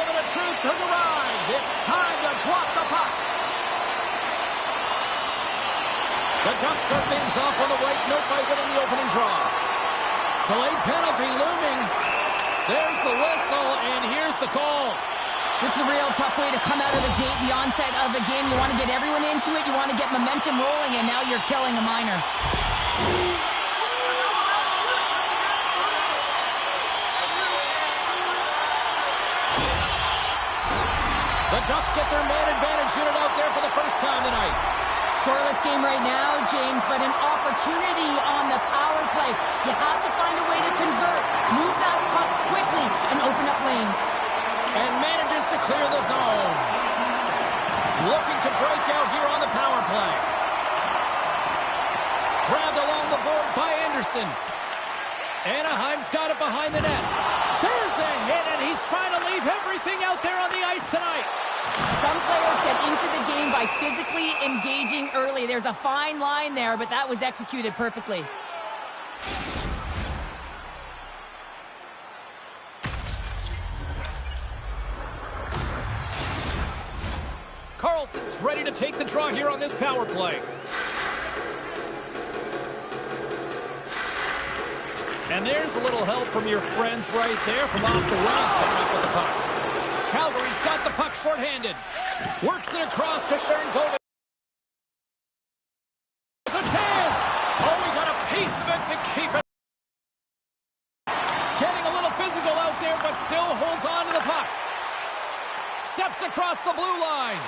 moment of truth has arrived. It's time to drop the puck. The Ducks start things off on the right note by winning the opening draw. Delayed penalty looming. There's the whistle, and here's the call. This is a real tough way to come out of the gate, the onset of the game. You want to get everyone into it. You want to get momentum rolling, and now you're killing a minor. The Ducks get their man advantage unit out there for the first time tonight. Scoreless game right now, James, but an opportunity on the power play. You have to find a way to convert, move that puck quickly, and open up lanes. And manages to clear the zone. Looking to break out here on the power play. Grabbed along the boards by Anderson. Anaheim's got it behind the net. There's a hit, and he's trying to leave everything out there on the ice tonight. Some players get into the game by physically engaging early. There's a fine line there, but that was executed perfectly. Carlson's ready to take the draw here on this power play. And there's a little help from your friends right there from off the wing coming up with the puck. Calgary's got the puck shorthanded. Works it across to Sharangovich. There's a chance! Oh, he got a piece of it to keep it. Getting a little physical out there, but still holds on to the puck. Steps across the blue line.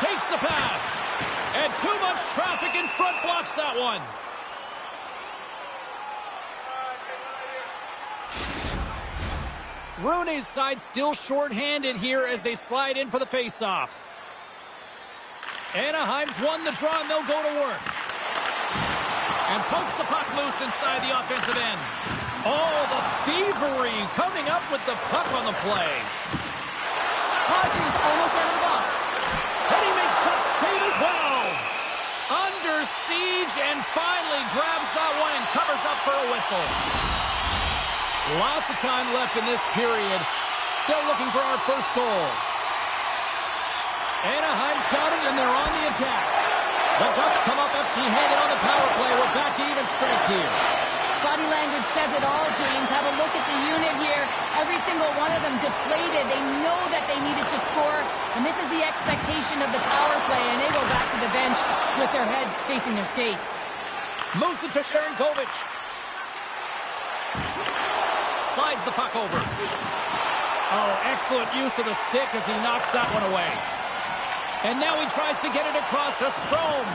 Takes the pass. And too much traffic in front blocks that one. Rooney's side still short-handed here as they slide in for the face-off. Anaheim's won the draw, and they'll go to work. And pokes the puck loose inside the offensive end. Oh, the thievery coming up with the puck on the play. Hodges almost out of the box. And he makes that save as well. Under siege and finally grabs that one and covers up for a whistle. Lots of time left in this period. Still looking for our first goal. Anaheim's got it, and they're on the attack. The Ducks come up empty-handed on the power play. We're back to even strength here. Body language says it all, James. Have a look at the unit here. Every single one of them deflated. They know that they needed to score, and this is the expectation of the power play, and they go back to the bench with their heads facing their skates. Moves it to Sharangovich. Slides the puck over. Oh, excellent use of the stick as he knocks that one away. And now he tries to get it across to Strome.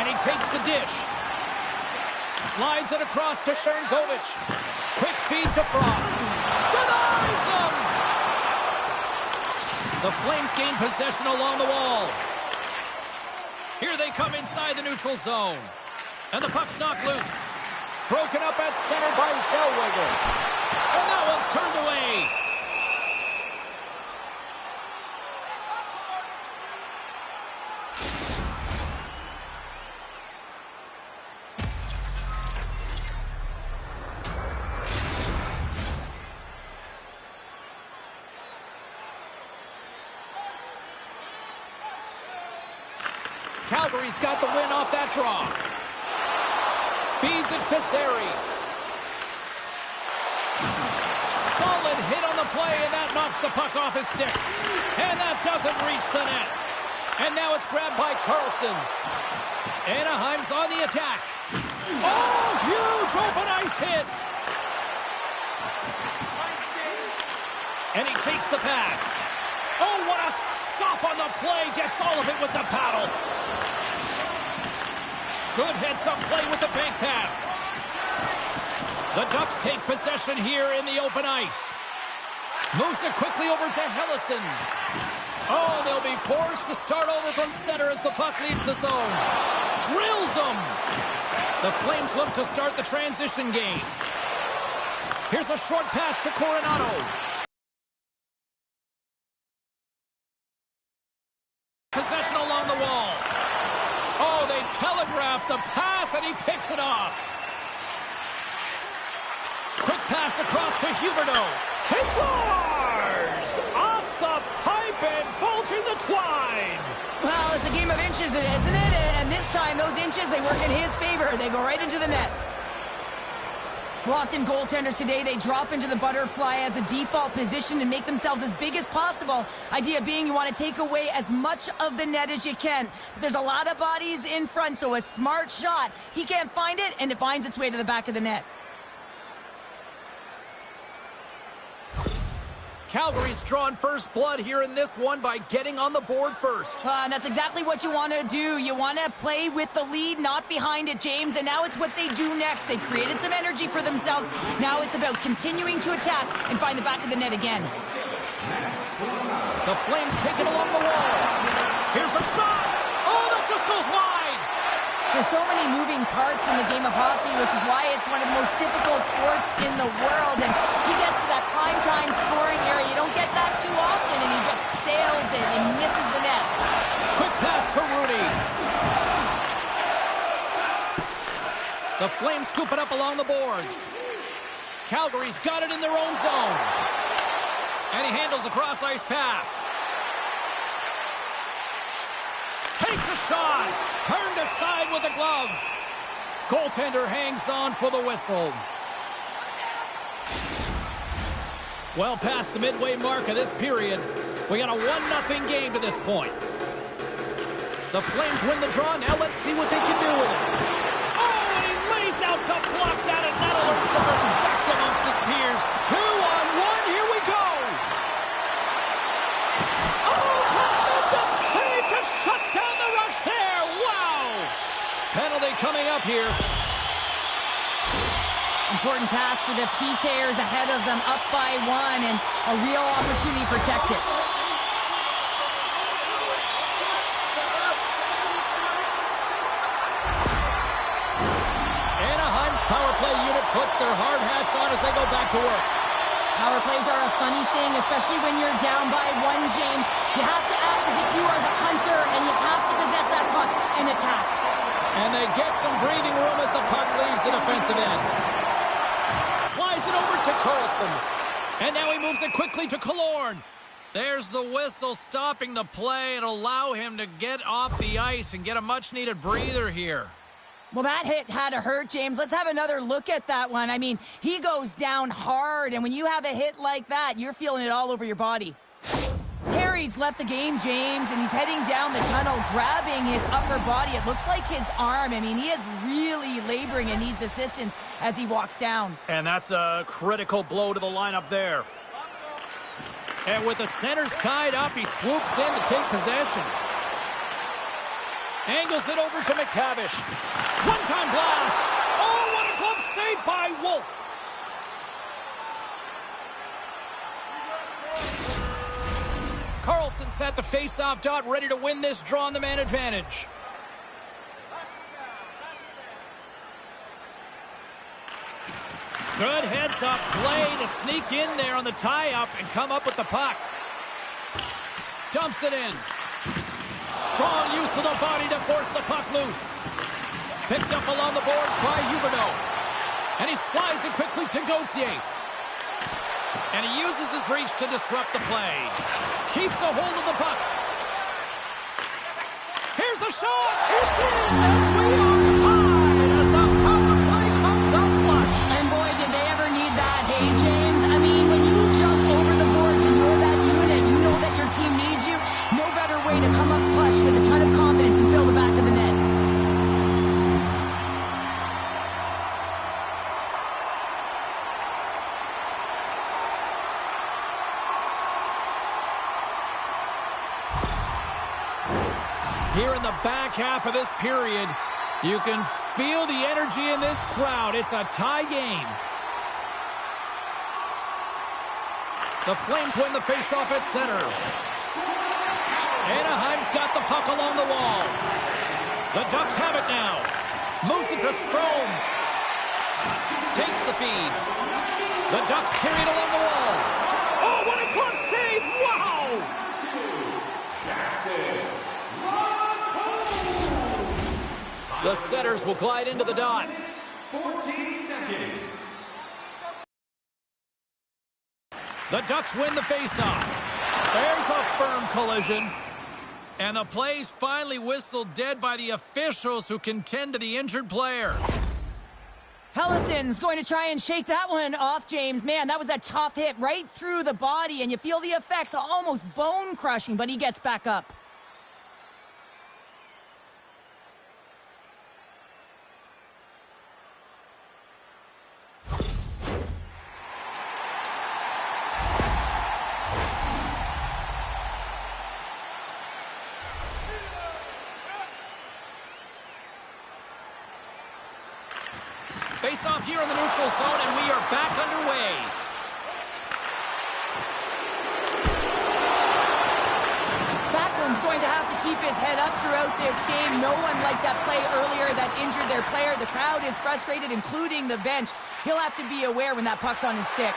And he takes the dish. Slides it across to Sharangovich. Quick feed to Frost. Denies him! The Flames gain possession along the wall. Here they come inside the neutral zone. And the puck's knocked loose. Broken up at center by Zellweger. And that one's turned away. Calgary's got the win off that draw. Feeds it to Zary. Solid hit on the play, and that knocks the puck off his stick. And that doesn't reach the net. And now it's grabbed by Carlson. Anaheim's on the attack. Oh, huge open ice hit. And he takes the pass. Oh, what a stop on the play. Gets all of it with the paddle. Good heads-up play with the bank pass. The Ducks take possession here in the open ice. Moves it quickly over to Hellison. Oh, they'll be forced to start over from center as the puck leaves the zone. Drills them. The Flames look to start the transition game. Here's a short pass to Coronado. Possession along the wall. Oh, they telegraphed the pass, and he picks it off. Quick pass across to to Huberdeau. He scores! Off the pipe and bulging the twine. Well, it's a game of inches, isn't it? And this time, those inches, they work in his favor. They go right into the net. Well, often goaltenders today, they drop into the butterfly as a default position and make themselves as big as possible. Idea being you want to take away as much of the net as you can. But there's a lot of bodies in front, so a smart shot. He can't find it, and it finds its way to the back of the net. Calgary's drawn first blood here in this one by getting on the board first. And that's exactly what you want to do. You want to play with the lead, not behind it, James. And now it's what they do next. They've created some energy for themselves. Now it's about continuing to attack and find the back of the net again. The Flames take it along the wall. Here's a shot. Oh, that just goes wide. There's so many moving parts in the game of hockey, which is why it's one of the most difficult sports in the world. And he gets to that prime-time scoring area. You don't get that too often, and he just sails it and misses the net. Quick pass to Rudy. The Flames scoop it up along the boards. Calgary's got it in their own zone. And he handles the cross-ice pass. Takes a shot. Turned aside with a glove. Goaltender hangs on for the whistle. Well past the midway mark of this period. We got a 1-0 game to this point. The Flames win the draw. Now let's see what they can do with it. Oh, and he lays out to block that, and that'll earn some respect amongst his peers. 2-on-1. Here we go. Oh, tremendous save to shut down the rush there. Wow. Penalty coming up here. Important task for the PKers ahead of them, up by 1, and a real opportunity to protect it. Anaheim's power play unit puts their hard hats on as they go back to work. Power plays are a funny thing, especially when you're down by 1, James. You have to act as if you are the hunter, and you have to possess that puck and attack. And they get some breathing room as the puck leaves the defensive end. Slides it over to Carlson. And now he moves it quickly to Killorn. There's the whistle stopping the play and allow him to get off the ice and get a much-needed breather here. Well, that hit had to hurt, James. Let's have another look at that one. I mean, he goes down hard, and when you have a hit like that, you're feeling it all over your body. Terry's left the game, James, and he's heading down the tunnel, grabbing his upper body. It looks like his arm. I mean, he is really laboring and needs assistance as he walks down. And that's a critical blow to the lineup there. And with the centers tied up, he swoops in to take possession. Angles it over to McTavish. One-time blast. Oh, what a glove save by Wolf. Carlson set the face-off dot, ready to win this draw on the man advantage. Good heads-up play to sneak in there on the tie-up and come up with the puck. Dumps it in. Strong use of the body to force the puck loose. Picked up along the boards by Huberdeau. And he slides it quickly to Gauthier. And he uses his reach to disrupt the play. Keeps a hold of the puck. Here's a shot. It's in. And we are tied as the power play comes up clutch. And boy, did they ever need that. Hey, James, I mean, when you jump over the boards and you're that unit, you know that your team needs you. No better way to come up clutch with a ton of confidence and fill the back of the net. Here in the back half of this period, you can feel the energy in this crowd. It's a tie game. The Flames win the faceoff at center. Anaheim's got the puck along the wall. The Ducks have it now. Moves it to Strome. Takes the feed. The Ducks carry it along the wall. Oh, what a glove save! Wow! The setters will glide into the dot. 14 seconds. The Ducks win the faceoff. There's a firm collision. And the play's finally whistled dead by the officials who can tend to the injured player. Hellison's going to try and shake that one off, James. Man, that was a tough hit right through the body, and you feel the effects, almost bone-crushing, but he gets back up. Face off here in the neutral zone, and we are back underway. Backlund's going to have to keep his head up throughout this game. No one liked that play earlier that injured their player. The crowd is frustrated, including the bench. He'll have to be aware when that puck's on his stick.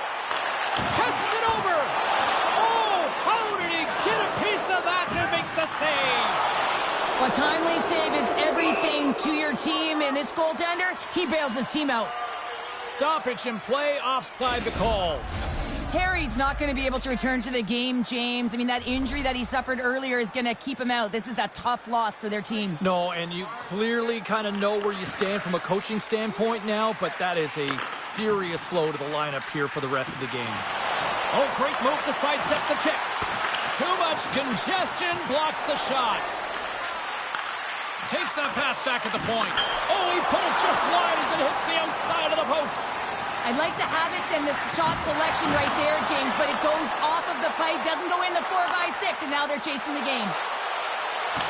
Passes it over. Oh, how did he get a piece of that to make the save? A timely save is everything to your team, and this goaltender, he bails his team out. Stoppage in play, offside the call. Terry's not going to be able to return to the game, James. I mean, that injury that he suffered earlier is going to keep him out. This is a tough loss for their team. No, and you clearly kind of know where you stand from a coaching standpoint now, but that is a serious blow to the lineup here for the rest of the game. Oh, great move to sidestep the check. Too much congestion blocks the shot. Takes that pass back at the point. Oh, he put it just wide as it hits the outside of the post. I like the habits and the shot selection right there, James, but it goes off of the pipe, doesn't go in the 4x6, and now they're chasing the game.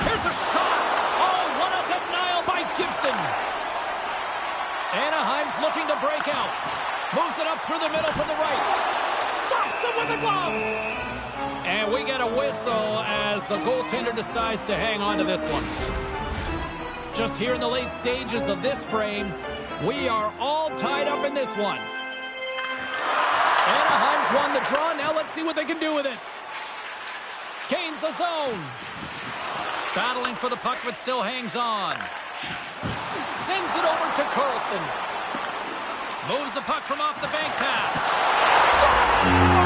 Here's a shot. Oh, what a denial by Gibson. Anaheim's looking to break out. Moves it up through the middle from the right. Stops him with a glove. And we get a whistle as the goaltender decides to hang on to this one. Just here in the late stages of this frame, we are all tied up in this one. Anaheim's won the draw. Now let's see what they can do with it. Gains the zone. Battling for the puck, but still hangs on. Sends it over to Carlson. Moves the puck from off the bank pass. Scores!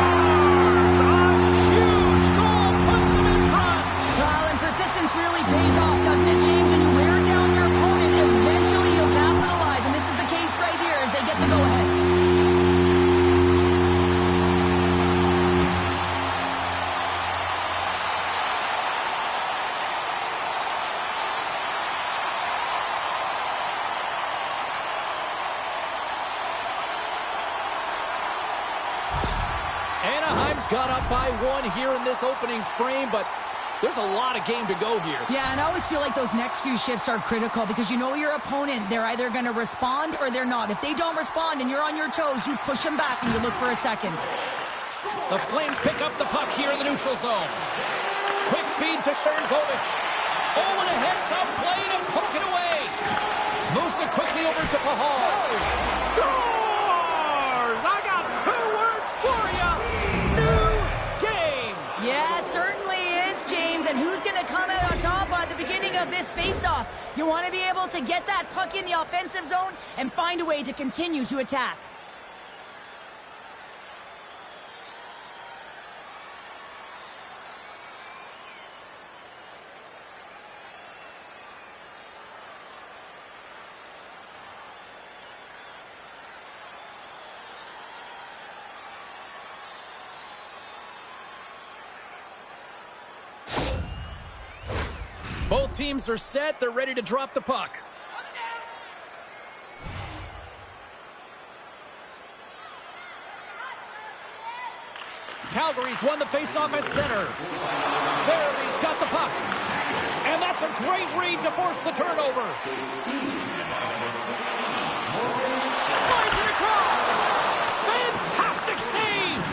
A huge goal puts them in front. Well, and persistence really pays off, doesn't it, James? And you wear down your opponent, eventually you'll capitalize. And this is the case right here as they get the go-ahead. Anaheim's got up by one here in this opening frame, but there's a lot of game to go here. Yeah, and I always feel like those next few shifts are critical because you know your opponent, they're either going to respond or they're not. If they don't respond and you're on your toes, you push them back and you look for a second. The Flames pick up the puck here in the neutral zone. Quick feed to Sharangovich. Oh, and a heads-up play to poke it away. Moves it quickly over to Pahal. Scores! I got two words for you. New game. Yeah, certainly is, James. And who's going to come out on top at the beginning of this face-off? You want to be able to get that puck in the offensive zone and find a way to continue to attack. Both teams are set. They're ready to drop the puck. Calgary's won the faceoff at center. There, he's got the puck. And that's a great read to force the turnover. Slides it across. Fantastic save.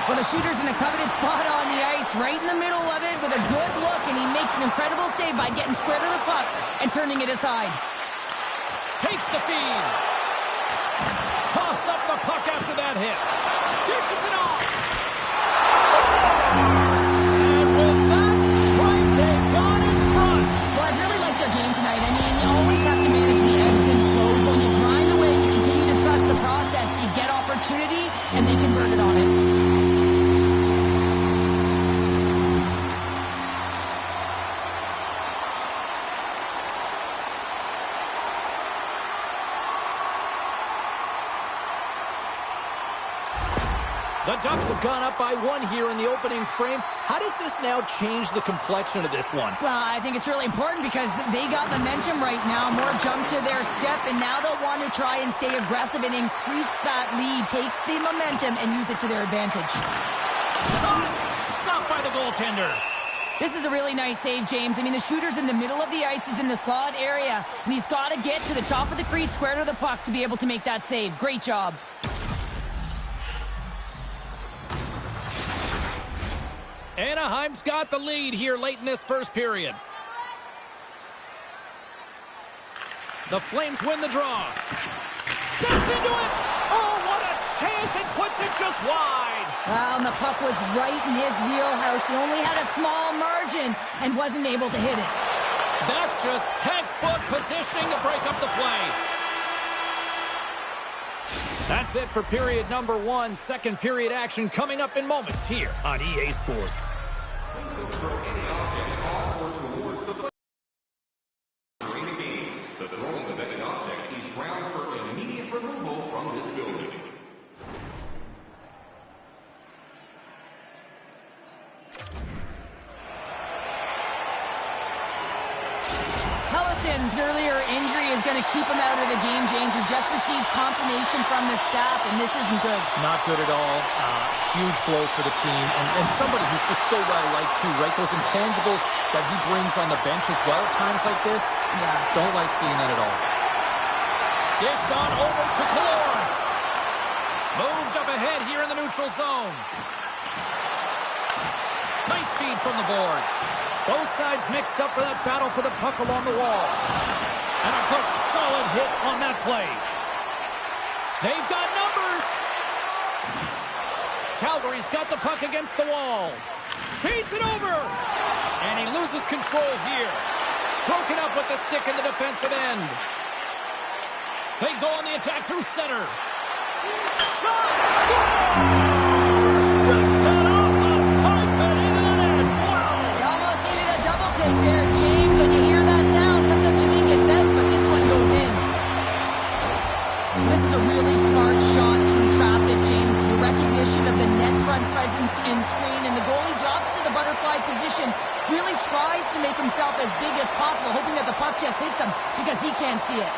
Well, the shooter's in a coveted spot on the ice, right in the middle of it with a good look, and he makes an incredible save by getting square to the puck and turning it aside. Takes the feed. Toss up the puck after that hit. Dishes it off. Scores! And with that strike, they got in front. Well, I really like their game tonight. I mean, you always have to manage the ebbs and flows. When you grind away, you continue to trust the process. You get opportunity, and they convert it on it. The Ducks have gone up by 1 here in the opening frame. How does this now change the complexion of this one? Well, I think it's really important because they got momentum right now. More jump to their step, and now they'll want to try and stay aggressive and increase that lead. Take the momentum and use it to their advantage. Shot! Stopped by the goaltender. This is a really nice save, James. I mean, the shooter's in the middle of the ice. He's in the slot area, and he's got to get to the top of the crease, square to the puck, to be able to make that save. Great job. Anaheim's got the lead here late in this first period. The Flames win the draw. Steps into it. Oh, what a chance. It puts it just wide. Wow, and the puck was right in his wheelhouse. He only had a small margin and wasn't able to hit it. That's just textbook positioning to break up the play. That's it for period number 1. Second period action coming up in moments here on EA Sports. During the game, the throwing of any object is grounds for immediate removal from this building. Hellison's earlier injury is going to keep him out of the game, James. We just received confirmation from the staff, and this isn't good. Not good at all. Huge blow for the team, and somebody who's just so well-liked too, right? Those intangibles that he brings on the bench as well at times like this, don't like seeing that at all. Dished on over to Killorn. Moved up ahead here in the neutral zone. Nice feed from the boards. Both sides mixed up for that battle for the puck along the wall. And a good solid hit on that play. They've got numbers. Calgary's got the puck against the wall. Feeds it over. And he loses control here. Broken up with the stick in the defensive end. They go on the attack through center. Shot! Scores! Rips it off the pipe and into the net. Wow! He almost needed a double take there, James. When you hear that sound, sometimes you think it's out, but this one goes in. This is a really smart shot through traffic, James. Your recognition of the net front presence and screen, and the goalie drops to the butterfly position. Really tries to make himself as big as possible, hoping that the puck just hits him because he can't see it.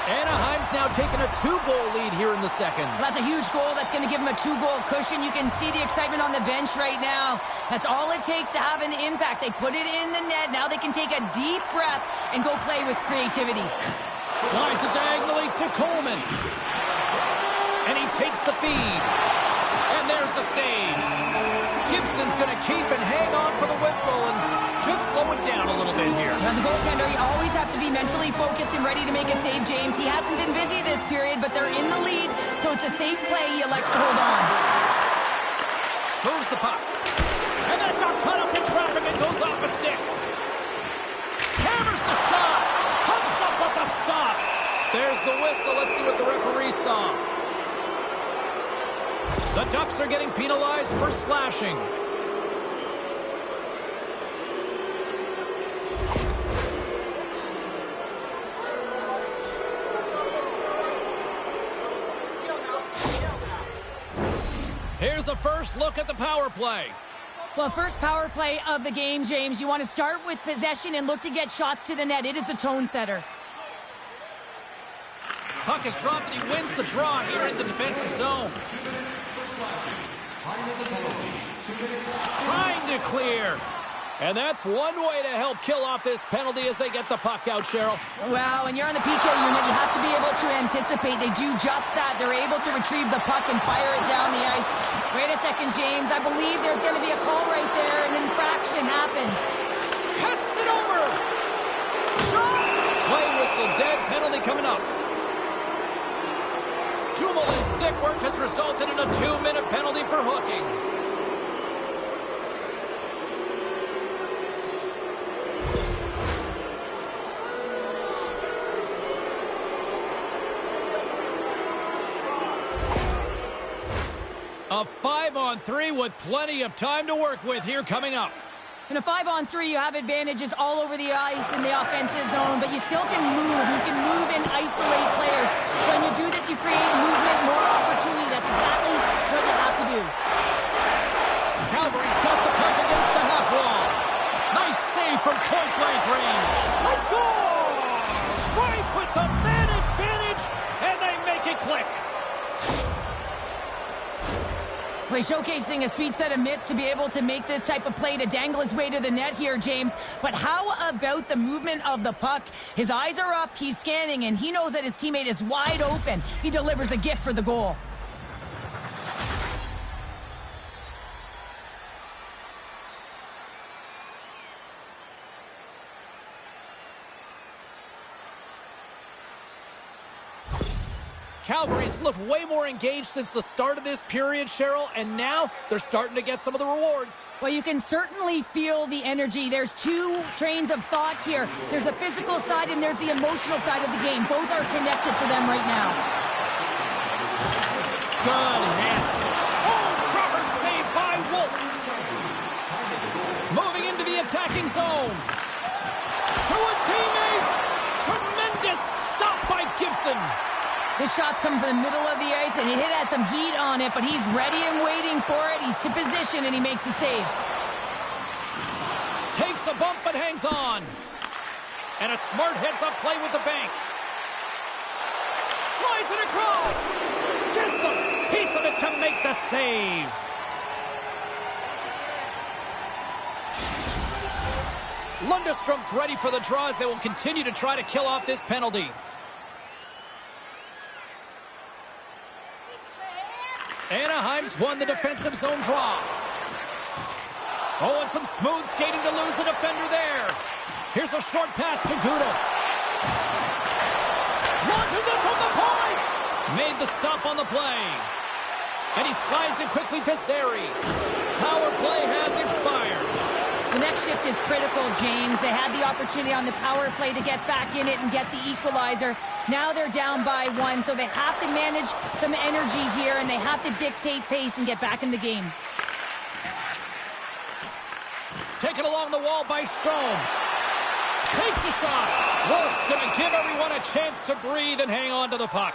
Anaheim's now taking a 2-goal lead here in the second. Well, that's a huge goal. That's going to give him a 2-goal cushion. You can see the excitement on the bench right now. That's all it takes to have an impact. They put it in the net. Now they can take a deep breath and go play with creativity. Slides it diagonally to Coleman. And he takes the feed. And there's the save. Gibson's going to keep and hang on for the whistle and just slow it down a little bit here. As a goaltender, you always have to be mentally focused and ready to make a save, James. He hasn't been busy this period, but they're in the lead, so it's a safe play. He elects to hold on. Moves the puck. And that got caught up in traffic and goes off a stick. Hammers the shot. Comes up with the stop. There's the whistle. Let's see what the referee saw. The Ducks are getting penalized for slashing. Here's the first look at the power play. Well, first power play of the game, James. You want to start with possession and look to get shots to the net. It is the tone setter. Puck is dropped and he wins the draw here in the defensive zone. Trying to clear. And that's one way to help kill off this penalty as they get the puck out, Cheryl. Well, when you're on the PK unit, you have to be able to anticipate. They do just that. They're able to retrieve the puck and fire it down the ice. Wait a second, James. I believe there's going to be a call right there. An infraction happens. Passes it over. Shot! Play whistle dead. Penalty coming up. Dumoulin's stick work has resulted in a 2-minute penalty for hooking. A 5-on-3 with plenty of time to work with here coming up. In a 5-on-3, you have advantages all over the ice in the offensive zone, but you still can move. You can move in Well, he's showcasing a sweet set of mitts to be able to make this type of play to dangle his way to the net here, James. But how about the movement of the puck? His eyes are up, he's scanning, and he knows that his teammate is wide open. He delivers a gift for the goal. Calgary's looked way more engaged since the start of this period, Cheryl, and now they're starting to get some of the rewards. Well, you can certainly feel the energy. There's two trains of thought here. There's the physical side and there's the emotional side of the game. Both are connected for them right now. Good hit. Oh, Trevor saved by Wolf. Moving into the attacking zone. To his teammate. Tremendous stop by Gibson. This shot's coming from the middle of the ice, and it has some heat on it, but he's ready and waiting for it. He's to position, and he makes the save. Takes a bump, but hangs on. And a smart heads-up play with the bank. Slides it across. Gets a piece of it to make the save. Lundstrom's ready for the draw as they will continue to try to kill off this penalty. Anaheim's won the defensive zone draw. Oh, and some smooth skating to lose the defender there. Here's a short pass to Gudas. Launches it from the point. Made the stop on the play. And he slides it quickly to Zary. Power play has expired. The next shift is critical, James. They had the opportunity on the power play to get back in it and get the equalizer. Now they're down by one, so they have to manage some energy here, and they have to dictate pace and get back in the game. Taken along the wall by Strome. Takes a shot. Wolf's going to give everyone a chance to breathe and hang on to the puck.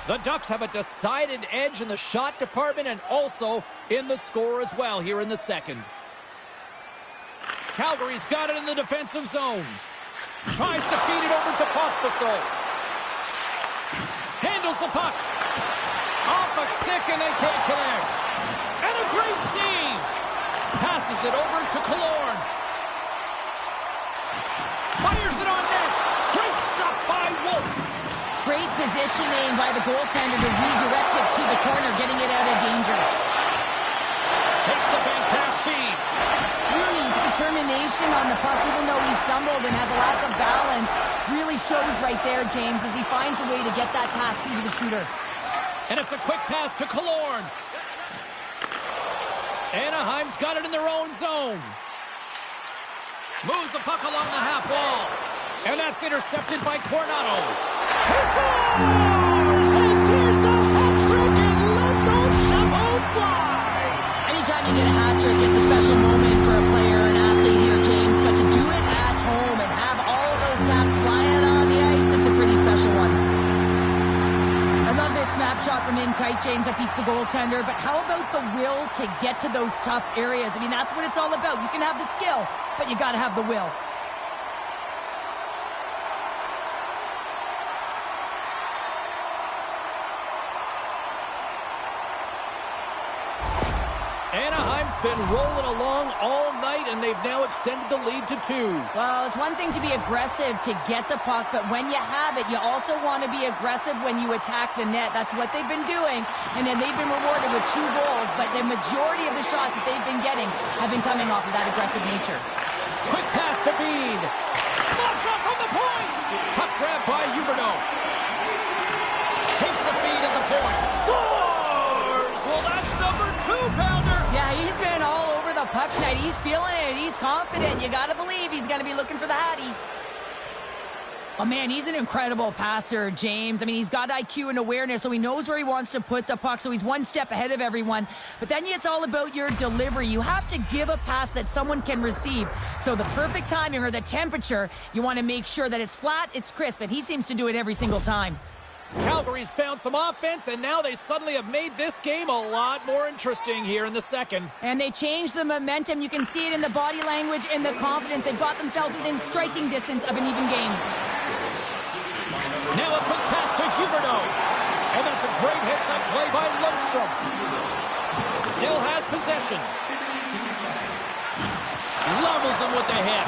The Ducks have a decided edge in the shot department and also in the score as well here in the second. Calgary's got it in the defensive zone. Tries to feed it over to Pospisil. Handles the puck. Off a stick and they can't connect. And a great save. Passes it over to Killorn. Fires it on net. Great stop by Wolf. Great positioning by the goaltender to redirect it to the corner, getting it out of danger. Takes the bank pass feed. Rooney's determination on the puck, even though he stumbled and has a lack of balance, really shows right there, James, as he finds a way to get that pass through to the shooter. And it's a quick pass to Killorn. Anaheim's got it in their own zone. Moves the puck along the half wall. And that's intercepted by Coronado. He scores! And there's the hat trick and let those shovels fly! Anytime you get a hat trick, it's a special moment for a player or an athlete here, James. But to do it at home and have all of those caps flying on the ice, it's a pretty special one. I love this snapshot from in tight, James, that beats the goaltender. But how about the will to get to those tough areas? I mean, that's what it's all about. You can have the skill, but you got to have the will. Anaheim's been rolling along all night, and they've now extended the lead to 2. Well, it's one thing to be aggressive to get the puck, but when you have it, you also want to be aggressive when you attack the net. That's what they've been doing, and then they've been rewarded with 2 goals, but the majority of the shots that they've been getting have been coming off of that aggressive nature. Quick pass to Bean. Slots up from the point. Puck grab by Huberdeau. Takes the feed at the point. Scores! Well, that's number 2-pounder. Yeah, he's been all over the puck tonight. He's feeling it. He's confident. You got to believe he's going to be looking for the Hattie. Oh, man, he's an incredible passer, James. I mean, he's got IQ and awareness, so he knows where he wants to put the puck, so he's one step ahead of everyone. But then it's all about your delivery. You have to give a pass that someone can receive. So the perfect timing or the temperature, you want to make sure that it's flat, it's crisp, and he seems to do it every single time. Calgary's found some offense, and now they suddenly have made this game a lot more interesting here in the second. And they changed the momentum. You can see it in the body language and the confidence. They've got themselves within striking distance of an even game. Now a quick pass to Huberdeau. And that's a great hits-up play by Lundstrom. Still has possession. Levels him with the hit.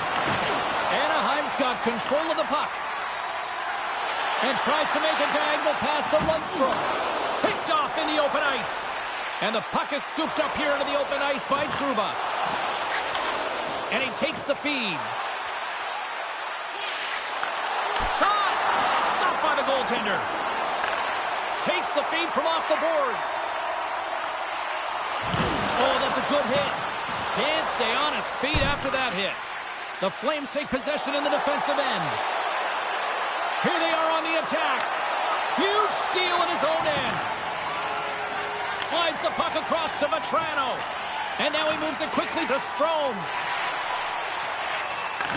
Anaheim's got control of the puck. And tries to make a diagonal pass to Lundstrom. Picked off in the open ice. And the puck is scooped up here into the open ice by Trouba. And he takes the feed. Shot! Stopped by the goaltender. Takes the feed from off the boards. Oh, that's a good hit. Can't stay on his feet after that hit. The Flames take possession in the defensive end. Here they are on the attack. Huge steal in his own end. Slides the puck across to Vetrano. And now he moves it quickly to Strome.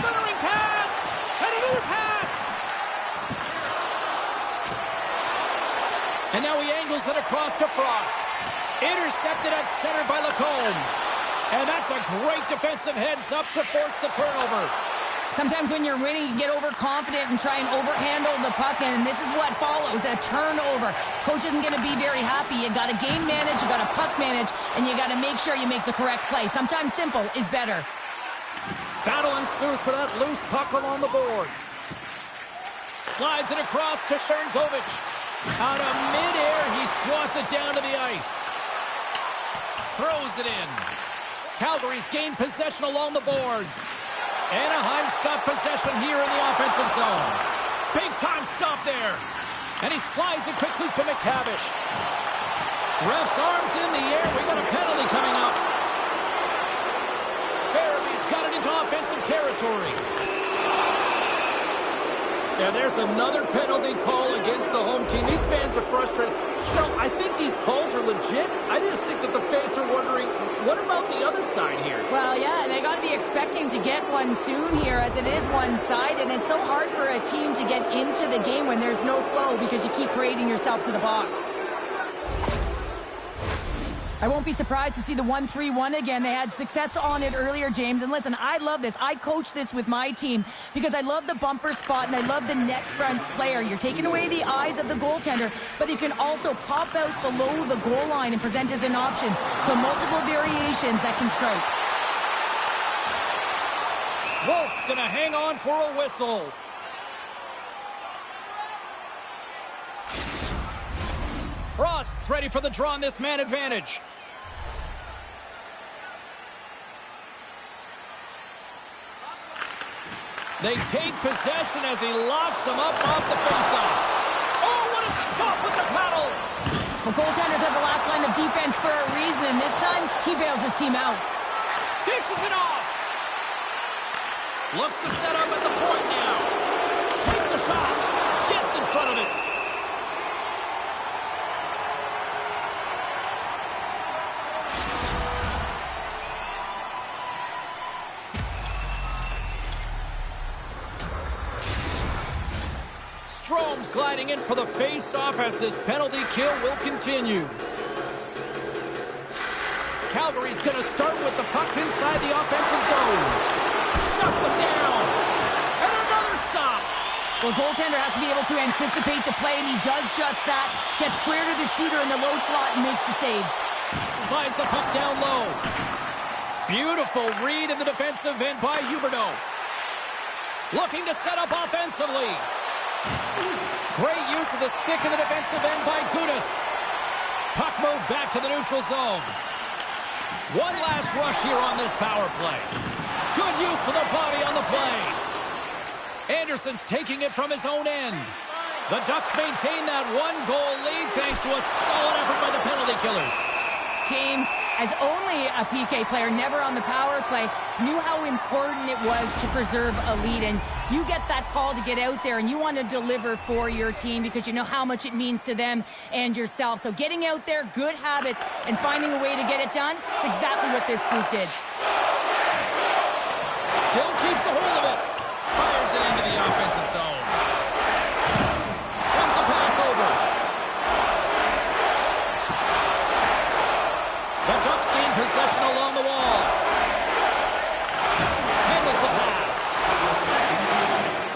Centering pass. And another pass. And now he angles it across to Frost. Intercepted at center by Lacombe. And that's a great defensive heads-up to force the turnover. Sometimes when you're winning, you get overconfident and try and overhandle the puck, and this is what follows, a turnover. Coach isn't going to be very happy. You got to game manage, you got to puck manage, and you got to make sure you make the correct play. Sometimes simple is better. Battle ensues for that loose puck along the boards. Slides it across to Sharangovich. Out of midair, he swats it down to the ice. Throws it in. Calgary's gained possession along the boards. Anaheim's got possession here in the offensive zone. Big time stop there. And he slides it quickly to McTavish. Ref's arms in the air. We got a penalty coming up. Farabee's got it into offensive territory. And there's another penalty call against the home team. These fans are frustrated. So I think these calls are legit. I just think that the fans are wondering, what about the other side here? Well, yeah, they got to be expecting to get one soon here, as it is one-sided, and it's so hard for a team to get into the game when there's no flow because you keep parading yourself to the box. I won't be surprised to see the 1-3-1 again. They had success on it earlier, James. And listen, I love this. I coach this with my team because I love the bumper spot and I love the net front player. You're taking away the eyes of the goaltender, but you can also pop out below the goal line and present as an option. So multiple variations that can strike. Wolf's going to hang on for a whistle. Frost's ready for the draw on this man advantage. They take possession as he locks him up off the faceoff. Oh, what a stop with the paddle! Well, goaltenders are the last line of defense for a reason. This time, he bails his team out. Dishes it off. Looks to set up at the point now. Takes a shot. Gets in front of it. Strome's gliding in for the face-off as this penalty kill will continue. Calgary's going to start with the puck inside the offensive zone. Shuts him down. And another stop. Well, goaltender has to be able to anticipate the play, and he does just that. Gets square to the shooter in the low slot and makes the save. Slides the puck down low. Beautiful read in the defensive end by Huberdeau. Looking to set up offensively. Great use of the stick in the defensive end by Gudas. Puck moved back to the neutral zone. One last rush here on this power play. Good use of the body on the play. Anderson's taking it from his own end. The Ducks maintain that one-goal lead thanks to a solid effort by the penalty killers. James, as only a PK player, never on the power play, knew how important it was to preserve a lead. And you get that call to get out there, and you want to deliver for your team because you know how much it means to them and yourself. So getting out there, good habits, and finding a way to get it done, it's exactly what this group did. Still keeps a hold of it. Fires it into the offensive zone. Sends a pass over. The Ducks gain possession along the wall. Handles the pass.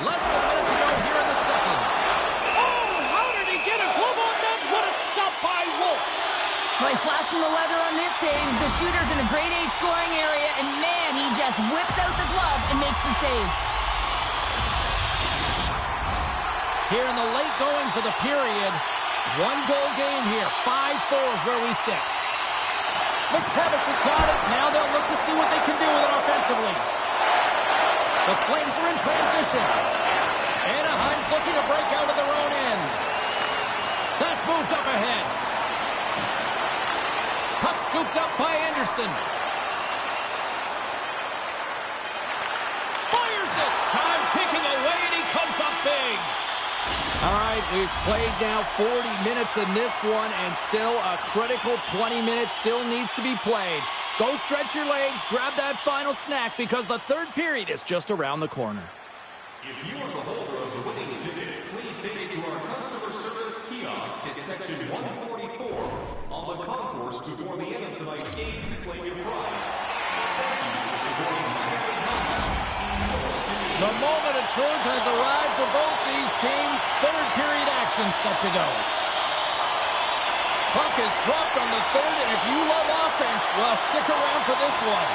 Less than a minute to go here in the second. Oh, how did he get a glove on that? What a the save. Here in the late goings of the period, one-goal game here. 5-4 is where we sit. McTavish has got it. Now they'll look to see what they can do with it offensively. The Flames are in transition. Anaheim's looking to break out of their own end. That's moved up ahead. Puck scooped up by Anderson. Fires it. Time ticking away, and he comes up big. All right, we've played now 40 minutes in this one, and still a critical 20 minutes still needs to be played. Go stretch your legs, grab that final snack, because the third period is just around the corner. If you are the holder of the winning ticket, please take it to our customer service kiosk at section 144 on the concourse before the end of tonight's game to claim your prize. Thank you for supporting Miami Hockey. The moment of truth has arrived for both these teams. Third period action set to go. Puck is dropped on the third, and if you love offense, well, stick around for this one.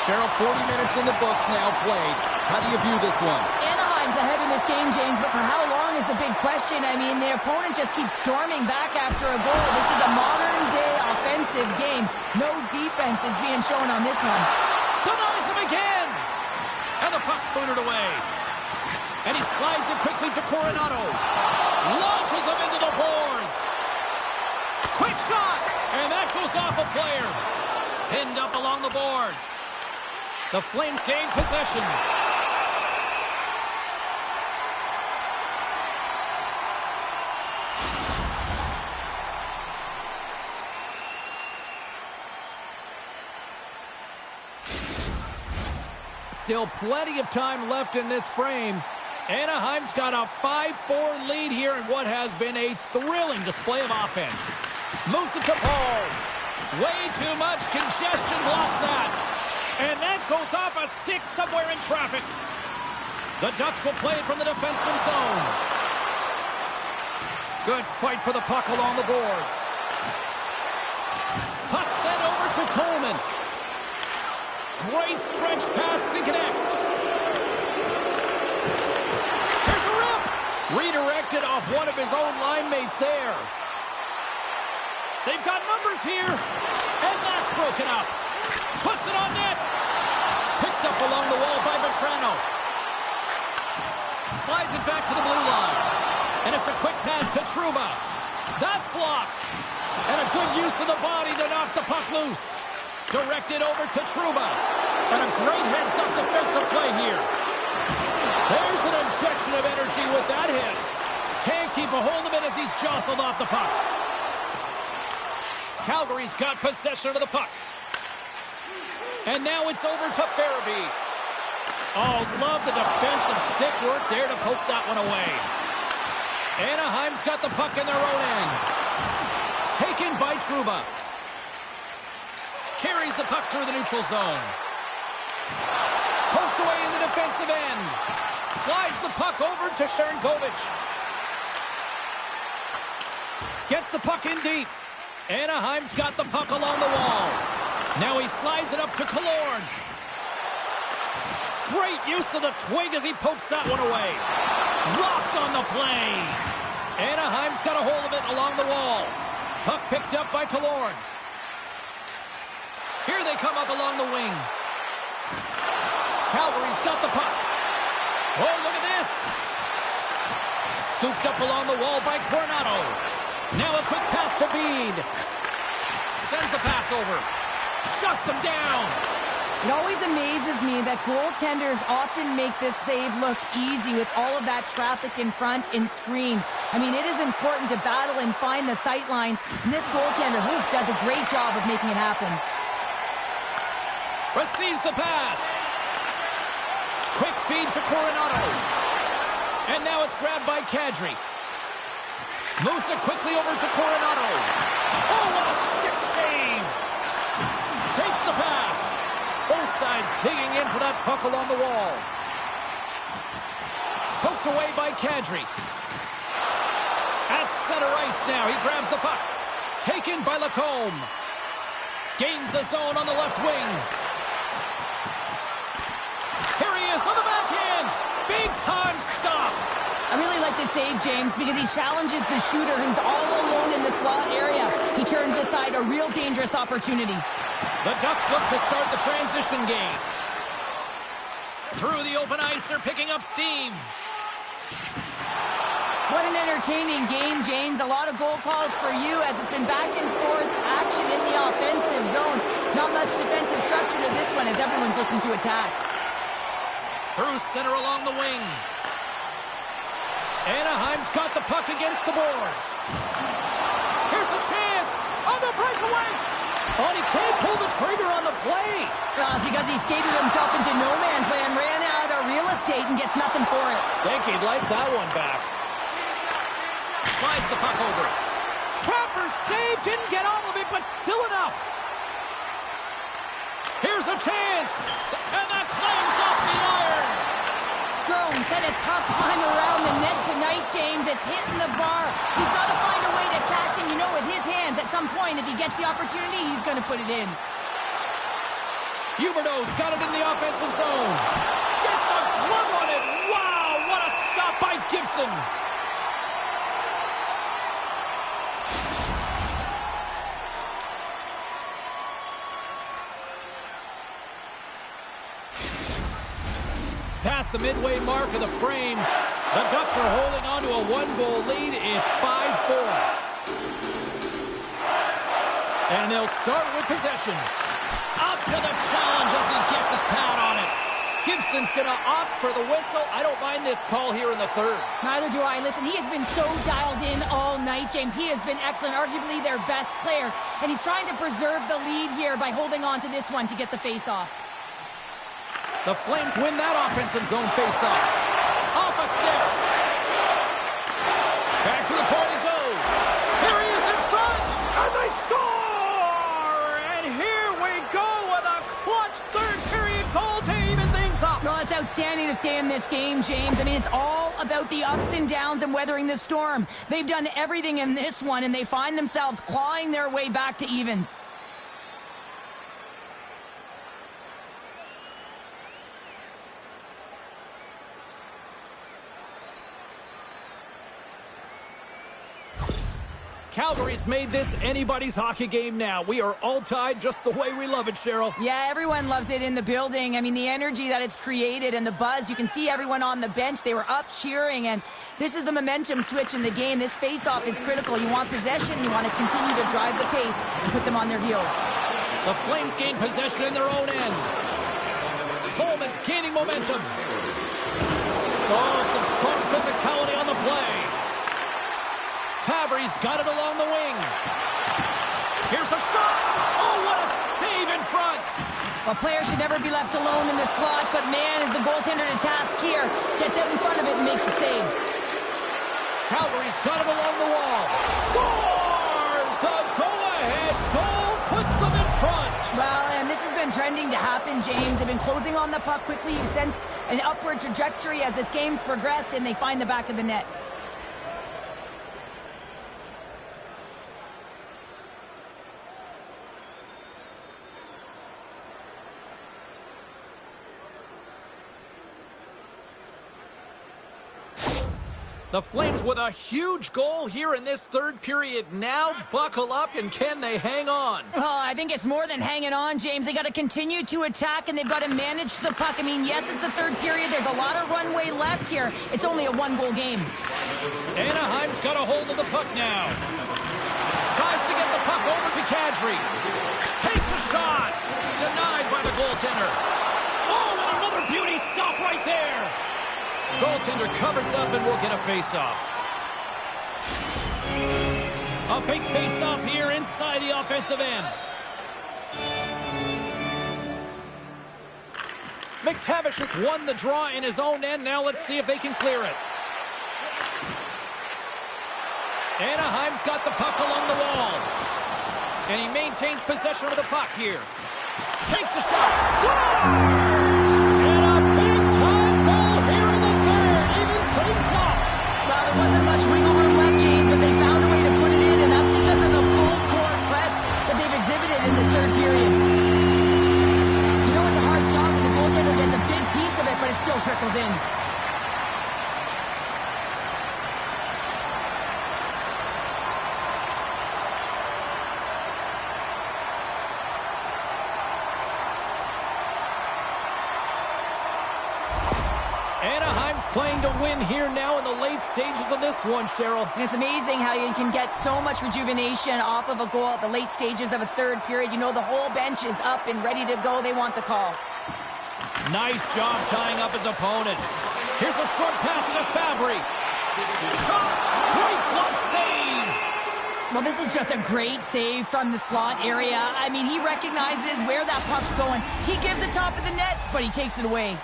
Cheryl, 40 minutes in the books now played. How do you view this one? Anaheim's ahead in this game, James, but for how long is the big question. I mean, their opponent just keeps storming back after a goal. This is a modern-day offensive game. No defense is being shown on this one. Denies him again! And the puck's booted away. And he slides it quickly to Coronado. Launches him into the boards. Quick shot! And that goes off a player. Pinned up along the boards. The Flames gain possession. Still plenty of time left in this frame. Anaheim's got a 5-4 lead here in what has been a thrilling display of offense. Moves it to Paul. Way too much congestion blocks that. And that goes off a stick somewhere in traffic. The Ducks will play it from the defensive zone. Good fight for the puck along the boards. Puck sent over to Coleman. Great stretch passes and connects. Here's a rip. Redirected off one of his own line mates there. They've got numbers here. And that's broken up. Puts it on net. Picked up along the wall by Vetrano. Slides it back to the blue line. And it's a quick pass to Trouba. That's blocked. And a good use of the body to knock the puck loose. Directed over to Trouba. And a great heads-up defensive play here. There's an injection of energy with that hit. Can't keep a hold of it as he's jostled off the puck. Calgary's got possession of the puck. And now it's over to Farabee. Oh, love the defensive stick work there to poke that one away. Anaheim's got the puck in their own end. Taken by Trouba. Carries the puck through the neutral zone. Poked away in the defensive end. Slides the puck over to Sharangovich. Gets the puck in deep. Anaheim's got the puck along the wall. Now he slides it up to Killorn. Great use of the twig as he pokes that one away. Rocked on the play. Anaheim's got a hold of it along the wall. Puck picked up by Killorn. Here they come up along the wing. Calgary's got the puck. Oh, look at this. Scooped up along the wall by Coronado. Now a quick pass to Bede. Sends the pass over. Shuts him down. It always amazes me that goaltenders often make this save look easy with all of that traffic in front and screen. I mean, it is important to battle and find the sight lines, and this goaltender does a great job of making it happen. Receives the pass. Quick feed to Coronado. And now it's grabbed by Kadri. Moves it quickly over to Coronado. Oh, what a stick save. Takes the pass. Both sides digging in for that puck along the wall. Poked away by Kadri. At center ice now. He grabs the puck. Taken by Lacombe. Gains the zone on the left wing. Here he is on save, James, because he challenges the shooter who's all alone in the slot area. He turns aside a real dangerous opportunity. The Ducks look to start the transition game. Through the open ice, they're picking up steam. What an entertaining game, James. A lot of goal calls for you as it's been back and forth action in the offensive zones. Not much defensive structure to this one as everyone's looking to attack. Through center along the wing. Anaheim's got the puck against the boards. Here's a chance on the breakaway. Oh, he can't pull the trigger on the play. Because he skated himself into no man's land, ran out of real estate, and gets nothing for it. Think he'd like that one back. Slides the puck over. Trapper's save, didn't get all of it, but still enough. Here's a chance, and that clangs off the iron. Strome's had a tough time around the net tonight, James. It's hitting the bar. He's got to find a way to cash in, with his hands. At some point, if he gets the opportunity, he's going to put it in. Huberdeau's got it in the offensive zone. Gets a glove on it. Wow, what a stop by Gibson. Past the midway mark of the frame, the Ducks are holding on to a one-goal lead. It's 5-4. And they'll start with possession. Up to the challenge as he gets his pad on it. Gibson's going to opt for the whistle. I don't mind this call here in the third. Neither do I. Listen, he has been so dialed in all night, James. He has been excellent, arguably their best player. And he's trying to preserve the lead here by holding on to this one to get the face-off. The Flames win that offensive zone face-off. Off a stick. Back to the point it goes. Here he is in front. And they score! And here we go with a clutch third-period goal to even things up. Well, it's outstanding to stay in this game, James. I mean, it's all about the ups and downs and weathering the storm. They've done everything in this one, and they find themselves clawing their way back to evens. Calgary's made this anybody's hockey game now. We are all tied just the way we love it, Cheryl. Yeah, everyone loves it in the building. I mean, the energy that it's created and the buzz. You can see everyone on the bench. They were up cheering, and this is the momentum switch in the game. This face-off is critical. You want possession. You want to continue to drive the pace and put them on their heels. The Flames gain possession in their own end. Coleman's gaining momentum. Oh, some strong physicality on the play. Fabry's got it along the wing. Here's a shot. Oh, what a save in front. A player should never be left alone in the slot, but man, is the goaltender to task here. Gets out in front of it and makes the save. Calgary's got it along the wall. Scores! The go-ahead goal puts them in front. Well, and this has been trending to happen, James. They've been closing on the puck quickly. You sense an upward trajectory as this game's progressed, and they find the back of the net. The Flames with a huge goal here in this third period. Now buckle up, and can they hang on? Oh, I think it's more than hanging on, James. They got to continue to attack, and they've got to manage the puck. I mean, yes, it's the third period. There's a lot of runway left here. It's only a one-goal game. Anaheim's got a hold of the puck now. Tries to get the puck over to Kadri. Takes a shot. Denied by the goaltender. Oh, and another beauty stop right there. Goaltender covers up and will get a face-off. A big face-off here inside the offensive end. McTavish has won the draw in his own end. Now let's see if they can clear it. Anaheim's got the puck along the wall. And he maintains possession of the puck here. Takes a shot. Scores! And a big-time goal here in the third. Evens things up. Well, there wasn't much wiggle room left, James, but they found a way to put it in, and that's because of the full-court press that they've exhibited in this third period. You know, it's a hard shot when the goaltender gets a big piece of it, but it still trickles in. Playing to win here now in the late stages of this one, Cheryl. And it's amazing how you can get so much rejuvenation off of a goal at the late stages of a third period. You know, the whole bench is up and ready to go. They want the call. Nice job tying up his opponent. Here's a short pass to Fabry. Shot! Great glove save! Well, this is just a great save from the slot area. I mean, he recognizes where that puck's going. He gives the top of the net, but he takes it away.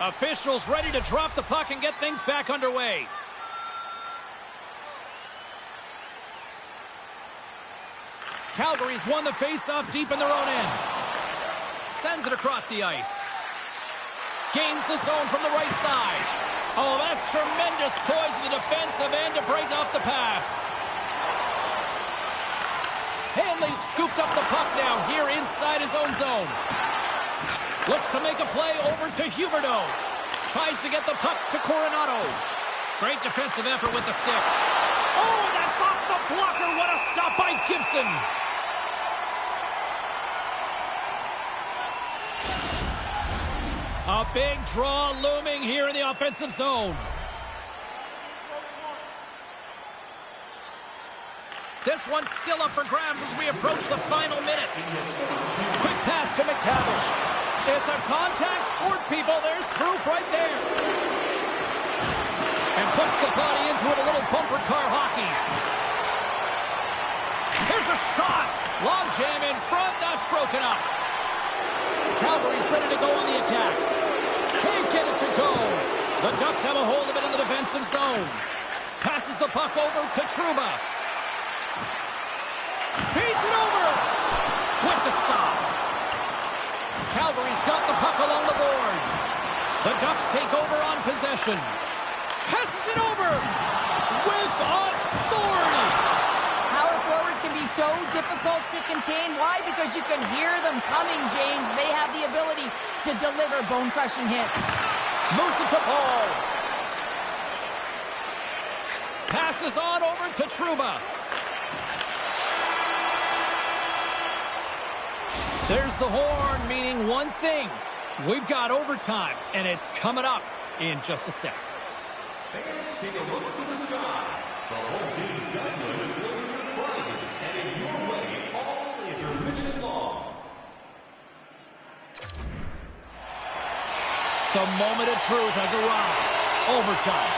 Officials ready to drop the puck and get things back underway. Calgary's won the face-off deep in their own end. Sends it across the ice. Gains the zone from the right side. Oh, that's tremendous poise in the defensive end to break off the pass. Hanley scooped up the puck now here inside his own zone. Looks to make a play over to Huberdeau. Tries to get the puck to Coronado. Great defensive effort with the stick. Oh, that's off the blocker. What a stop by Gibson. A big draw looming here in the offensive zone. This one's still up for grabs as we approach the final minute. Quick pass to McTavish. It's a contact sport, people. There's proof right there. And puts the body into it, a little bumper car hockey. Here's a shot. Long jam in front. That's broken up. Calgary's ready to go on the attack. Can't get it to go. The Ducks have a hold of it in the defensive zone. Passes the puck over to Trouba. Feeds it over. With the stop. Calgary's got the puck along the boards. The Ducks take over on possession. Passes it over with authority. Power forwards can be so difficult to contain. Why? Because you can hear them coming, James. They have the ability to deliver bone-crushing hits. Moves it to Paul. Passes on over to Trouba. There's the horn, meaning one thing. We've got overtime, and it's coming up in just a sec. Fans, take a look to the sky. The home team's segment is loaded with prizes heading your way all intermission long. The moment of truth has arrived. Overtime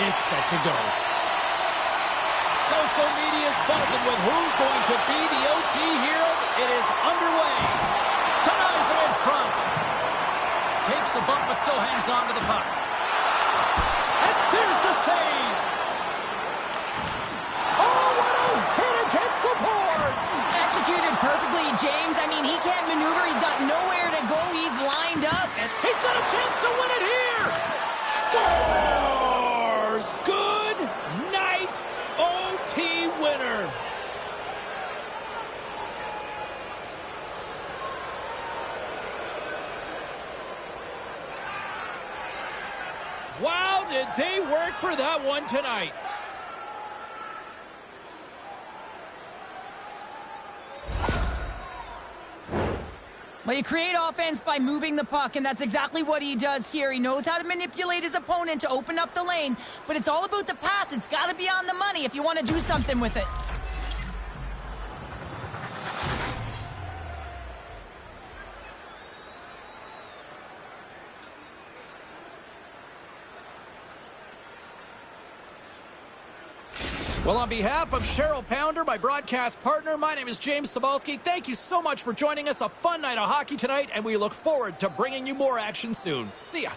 is set to go. Social media is buzzing with who's going to be the OT hero. It is underway. Denies him in front. Takes a bump but still hangs on to the puck. And there's the save. Oh, what a hit against the boards. Executed perfectly, James. I mean, he can't maneuver. He's got nowhere to go. He's lined up. And he's got a chance to win it here. Scores! Good night, OT winner. Wow, did they work for that one tonight. Well, you create offense by moving the puck, and that's exactly what he does here. He knows how to manipulate his opponent to open up the lane, but it's all about the pass. It's got to be on the money if you want to do something with it. Well, on behalf of Cheryl Pounder, my broadcast partner, my name is James Cebulski. Thank you so much for joining us. A fun night of hockey tonight, and we look forward to bringing you more action soon. See ya.